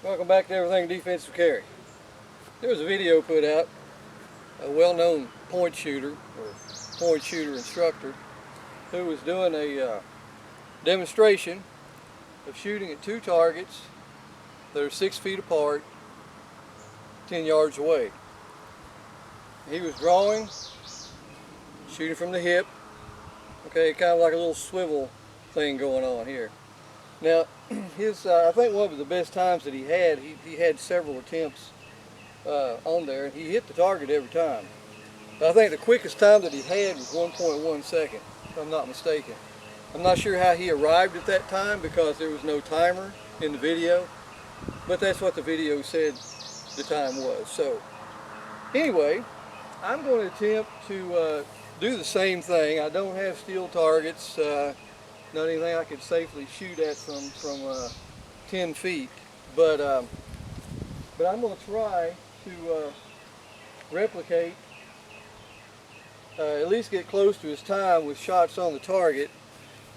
Welcome back to Everything Defensive Carry. There was a video put out, a well-known point shooter or point shooter instructor who was doing a demonstration of shooting at two targets that are 6 feet apart, 10 yards away. He was drawing, shooting from the hip, okay, kind of like a little swivel thing going on here. Now, I think one of the best times that he had several attempts on there, and he hit the target every time. But I think the quickest time that he had was 1.1 second, if I'm not mistaken. I'm not sure how he arrived at that time because there was no timer in the video, but that's what the video said the time was. So, anyway, I'm going to attempt to do the same thing. I don't have steel targets. Not anything I could safely shoot at from 10 feet, but I'm going to try to replicate, at least get close to his time with shots on the target,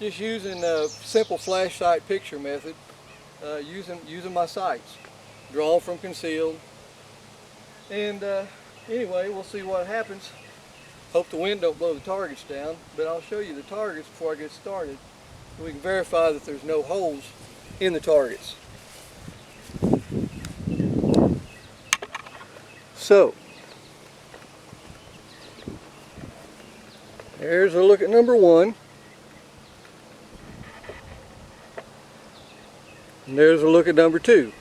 just using a simple flash sight picture method, using my sights, drawn from concealed. And anyway, we'll see what happens. Hope the wind don't blow the targets down, but I'll show you the targets before I get started. We can verify that there's no holes in the targets. So, there's a look at number one. And there's a look at number two.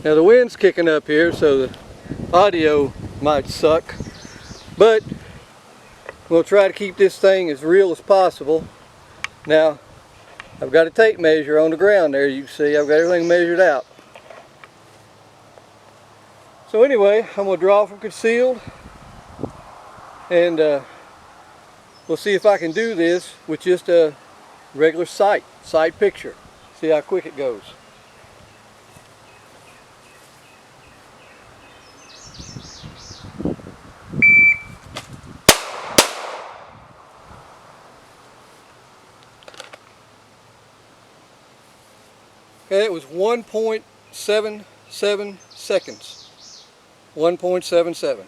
Now the wind's kicking up here, so the audio might suck, but we'll try to keep this thing as real as possible. Now, I've got a tape measure on the ground there. You can see I've got everything measured out. So anyway, I'm going to draw from concealed, and we'll see if I can do this with just a regular sight picture. See how quick it goes. Okay, it was 1.77 seconds. 1.77. I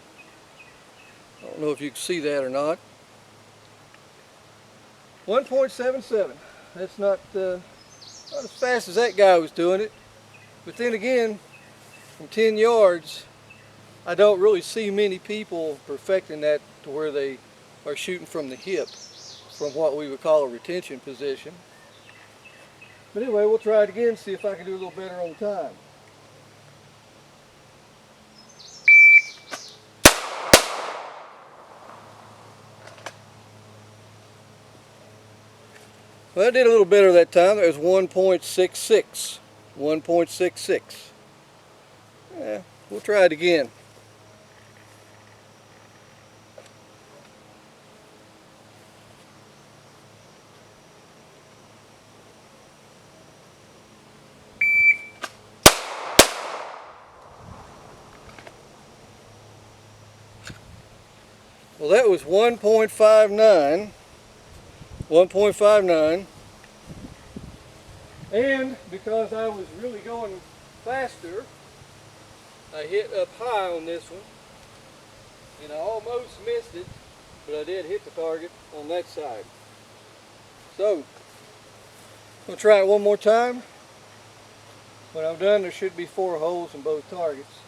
don't know if you can see that or not. 1.77. That's not as fast as that guy was doing it. But then again, from 10 yards, I don't really see many people perfecting that to where they are shooting from the hip, from what we would call a retention position. But anyway, we'll try it again, see if I can do a little better on the time. Well, I did a little better that time. It was 1.66. 1.66. Yeah, we'll try it again. Well, that was 1.59. 1.59. And because I was really going faster, I hit up high on this one. And I almost missed it, but I did hit the target on that side. So, we'll try it one more time. When I'm done, there should be 4 holes in both targets.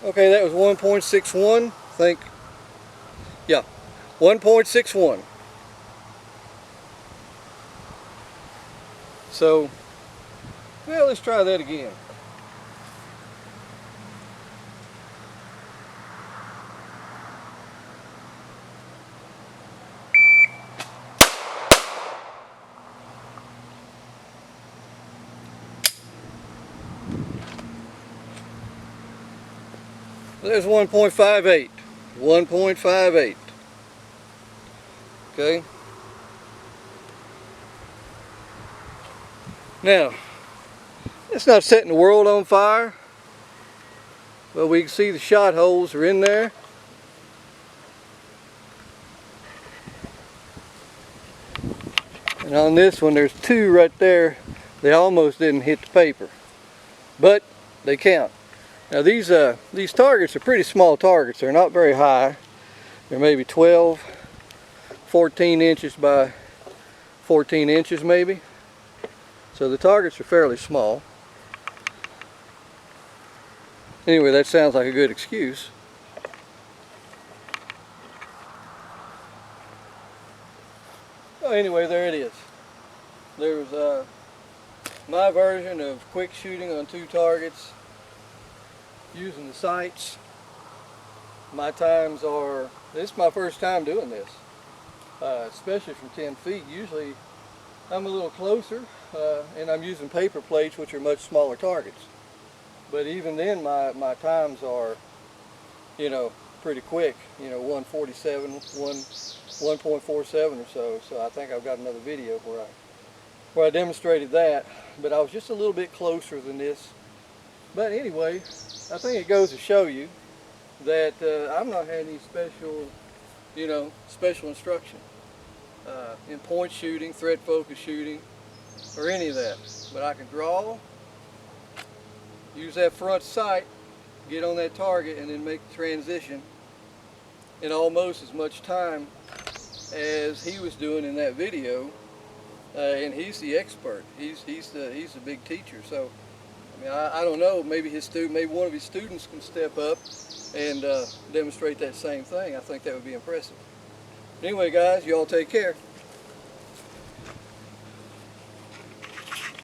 Okay, that was 1.61, I think. Yeah, 1.61. So, well, let's try that again. There's 1.58. 1.58. Okay. Now, it's not setting the world on fire. Well, we can see the shot holes are in there. And on this one, there's two right there. They almost didn't hit the paper, but they count. Now these targets are pretty small targets. They're not very high. They're maybe 12, 14 inches by 14 inches maybe. So the targets are fairly small. Anyway, that sounds like a good excuse. Oh, anyway, there it is. There's my version of quick shooting on 2 targets using the sights. My times are, this is my first time doing this, especially from 10 feet. Usually I'm a little closer and I'm using paper plates, which are much smaller targets. But even then my times are, you know, pretty quick, you know, 1:47, 1.47 or so. So I think I've got another video where I demonstrated that, but I was just a little bit closer than this. But anyway, I think it goes to show you that I'm not having any special, you know, special instruction in point shooting, thread focus shooting, or any of that. But I can draw, use that front sight, get on that target, and then make the transition in almost as much time as he was doing in that video. And he's the expert. He's the big teacher. So I mean, I don't know. Maybe maybe one of his students can step up and demonstrate that same thing. I think that would be impressive. Anyway, guys, you all take care.